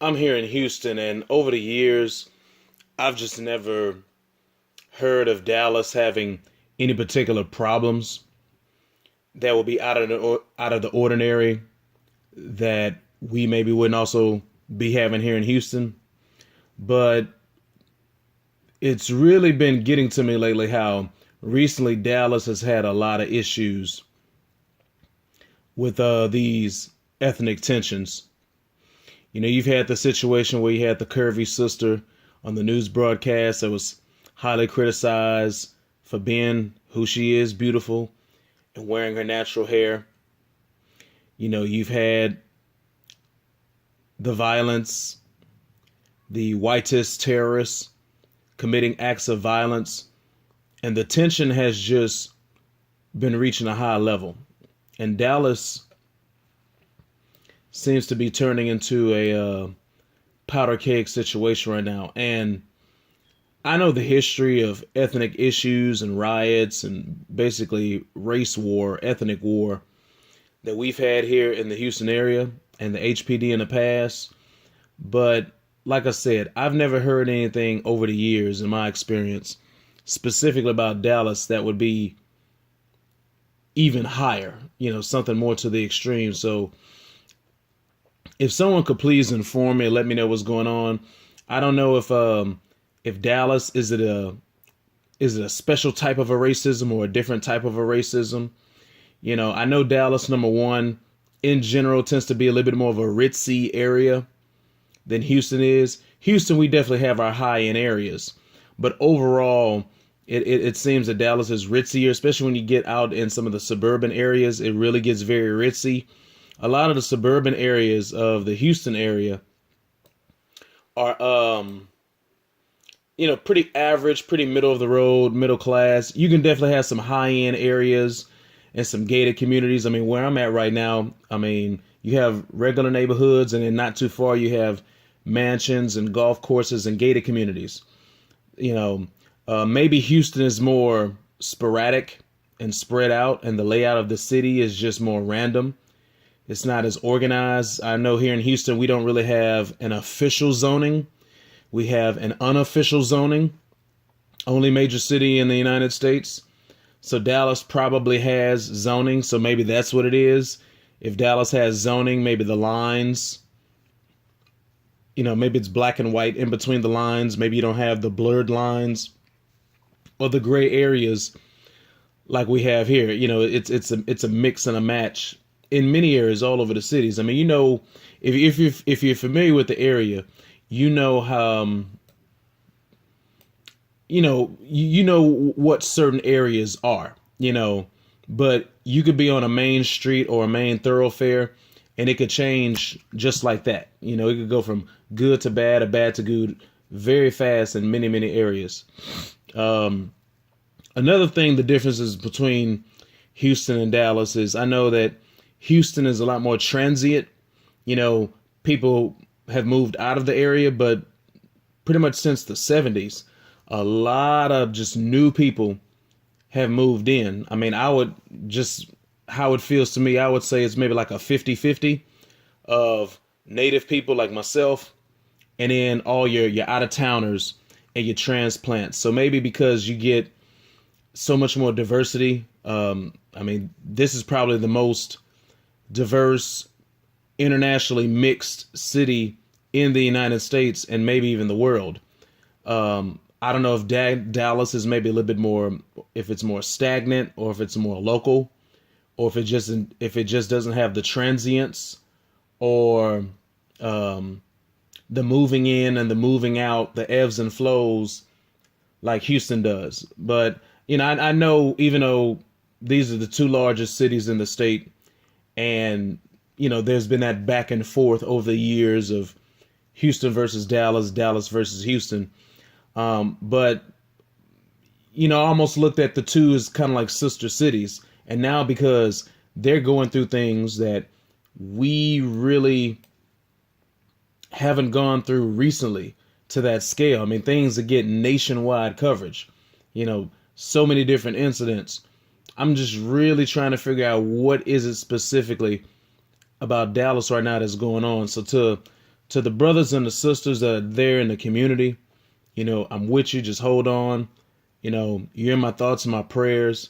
I'm here in Houston, and over the years, I've just never heard of Dallas having any particular problems that would be out of the ordinary that we maybe wouldn't also be having here in Houston. But it's really been getting to me lately how recently Dallas has had a lot of issues with these ethnic tensions. You've had the situation where you had the curvy sister on the news broadcast that was highly criticized for being who she is, beautiful, and wearing her natural hair. You've had the violence, the whitest terrorists committing acts of violence, and the tension has just been reaching a high level. And Dallas seems to be turning into a powder keg situation right now. And I know the history of ethnic issues and riots and basically race war, ethnic war that we've had here in the Houston area and the HPD in the past. But like I said, I've never heard anything over the years in my experience specifically about Dallas that would be even higher, something more to the extreme. So if someone could please inform me and let me know what's going on. I don't know if Dallas is it a special type of a racism or a different type of a racism. I know Dallas, number one, in general tends to be a little bit more of a ritzy area than Houston is. Houston, we definitely have our high-end areas, but overall, it seems that Dallas is ritzier, especially when you get out in some of the suburban areas. It really gets very ritzy. A lot of the suburban areas of the Houston area are, pretty average, pretty middle of the road, middle class. You can definitely have some high-end areas and some gated communities. Where I'm at right now, you have regular neighborhoods, and then not too far you have mansions and golf courses and gated communities. Maybe Houston is more sporadic and spread out, and the layout of the city is just more random. It's not as organized. I know here in Houston, we don't really have an official zoning. We have an unofficial zoning, only major city in the United States. So Dallas probably has zoning. So maybe that's what it is. If Dallas has zoning, maybe the lines, maybe it's black and white in between the lines. Maybe you don't have the blurred lines or the gray areas like we have here. It's a mix and a match in many areas all over the cities. If you're familiar with the area, how you know what certain areas are, but you could be on a main street or a main thoroughfare and it could change just like that. It could go from good to bad or bad to good very fast in many, many areas. Another thing, the differences between Houston and Dallas is I know that Houston is a lot more transient. People have moved out of the area, but pretty much since the 70s, a lot of just new people have moved in. How it feels to me, I would say it's maybe like a 50-50 of native people like myself and then all your out-of-towners and your transplants. So maybe because you get so much more diversity, this is probably the most diverse, internationally mixed city in the United States and maybe even the world. I don't know if Dallas is maybe a little bit more, if it's more stagnant or if it's more local, or if it just doesn't have the transients or the moving in and the moving out, the ebbs and flows like Houston does. But I know, even though these are the two largest cities in the state, and there's been that back and forth over the years of Houston versus Dallas, Dallas versus Houston. But I almost looked at the two as kind of like sister cities. And now because they're going through things that we really haven't gone through recently to that scale. Things that get nationwide coverage, so many different incidents. I'm just really trying to figure out what is it specifically about Dallas right now that's going on. So to the brothers and the sisters that are there in the community, I'm with you. Just hold on. You're in my thoughts and my prayers.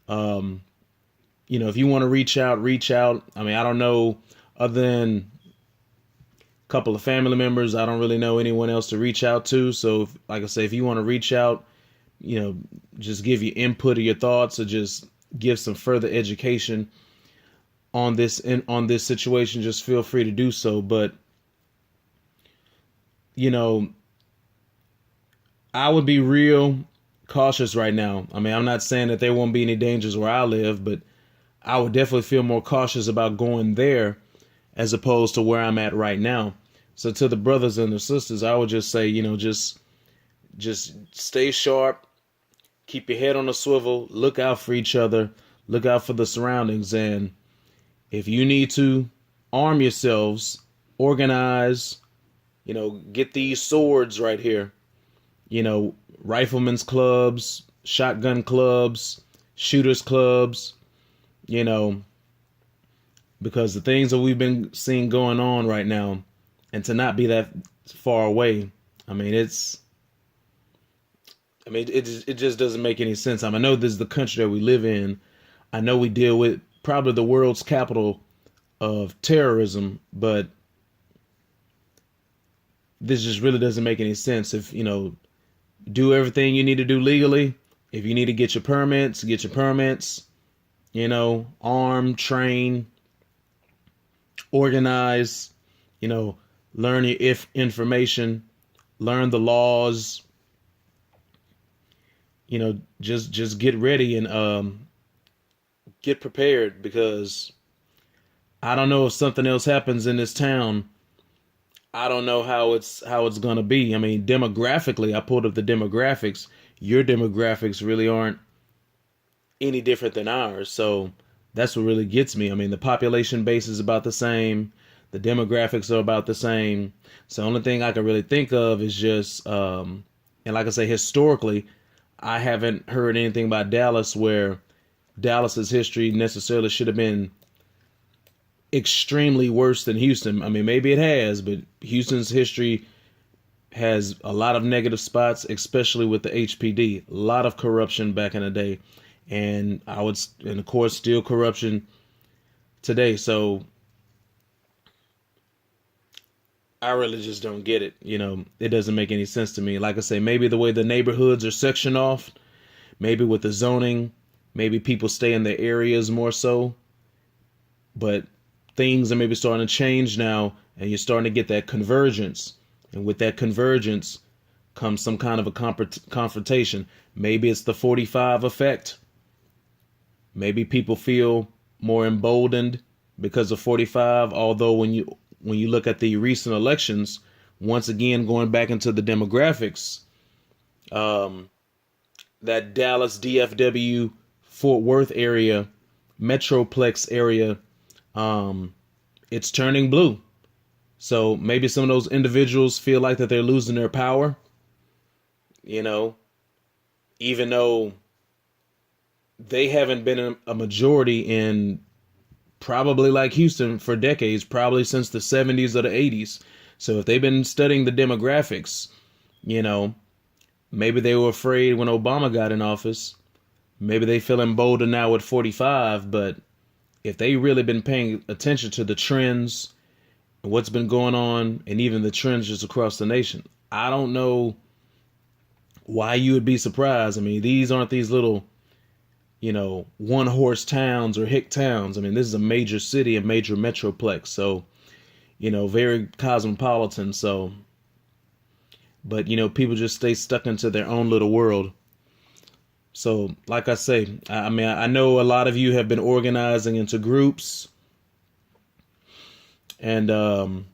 If you want to reach out, reach out. I mean, I don't know, other than a couple of family members, I don't really know anyone else to reach out to. So, like I say, if you want to reach out, just give your input or your thoughts, or just give some further education on this situation, just feel free to do so. But, I would be real cautious right now. I mean, I'm not saying that there won't be any dangers where I live, but I would definitely feel more cautious about going there as opposed to where I'm at right now. So to the brothers and the sisters, I would just say, just stay sharp, keep your head on a swivel, look out for each other, look out for the surroundings. And if you need to, arm yourselves, organize, get these swords right here, riflemen's clubs, shotgun clubs, shooters clubs, because the things that we've been seeing going on right now, and to not be that far away, it just doesn't make any sense. I know this is the country that we live in. I know we deal with probably the world's capital of terrorism, but this just really doesn't make any sense. If, do everything you need to do legally. If you need to get your permits, get your permits, arm, train, organize, learn your information, learn the laws, just get ready and get prepared, because I don't know if something else happens in this town. I don't know how it's going to be. I mean, demographically, I pulled up the demographics. Your demographics really aren't any different than ours. So that's what really gets me. I mean, the population base is about the same. The demographics are about the same. So the only thing I can really think of is just, and like I say, historically, I haven't heard anything about Dallas where Dallas's history necessarily should have been extremely worse than Houston. I mean, maybe it has, but Houston's history has a lot of negative spots, especially with the HPD. A lot of corruption back in the day, and of course, still corruption today. So I really just don't get it. It doesn't make any sense to me. Like I say, maybe the way the neighborhoods are sectioned off, maybe with the zoning, maybe people stay in their areas more so, but things are maybe starting to change now, and you're starting to get that convergence. And with that convergence comes some kind of a confrontation. Maybe it's the 45 effect. Maybe people feel more emboldened because of 45. Although when you look at the recent elections, once again, going back into the demographics, that Dallas, DFW, Fort Worth area, metroplex area, it's turning blue. So maybe some of those individuals feel like that they're losing their power, even though they haven't been a majority in probably like Houston for decades, probably since the 70s or the 80s. So if they've been studying the demographics, maybe they were afraid when Obama got in office. Maybe they feel emboldened now at 45, but if they really been paying attention to the trends and what's been going on, and even the trends just across the nation, I don't know why you would be surprised. I mean, these aren't these little, one horse towns or hick towns. I mean, this is a major city, a major metroplex. So, very cosmopolitan. So, but, people just stay stuck into their own little world. So, like I say, I mean, I know a lot of you have been organizing into groups, and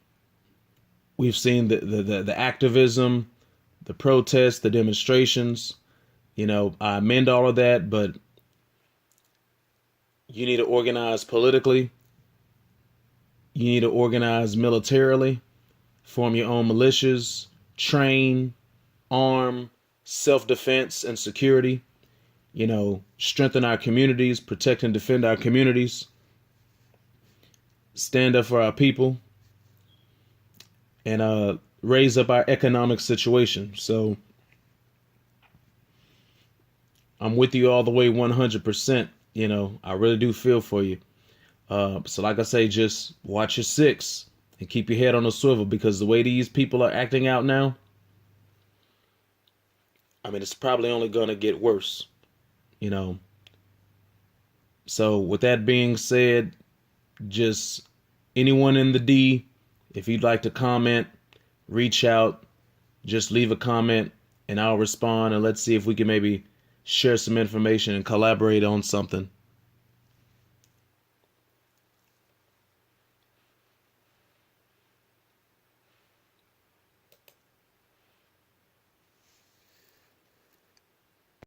we've seen the activism, the protests, the demonstrations. I commend all of that, but you need to organize politically. You need to organize militarily, form your own militias, train, arm, self-defense and security. Strengthen our communities, protect and defend our communities, stand up for our people. and raise up our economic situation. So I'm with you all the way 100%. You know, I really do feel for you. So like I say, just watch your six and keep your head on a swivel, because the way these people are acting out now, I mean, it's probably only going to get worse, you know. So with that being said, just anyone in the D, if you'd like to comment, reach out, just leave a comment and I'll respond, and let's see if we can maybe share some information and collaborate on something.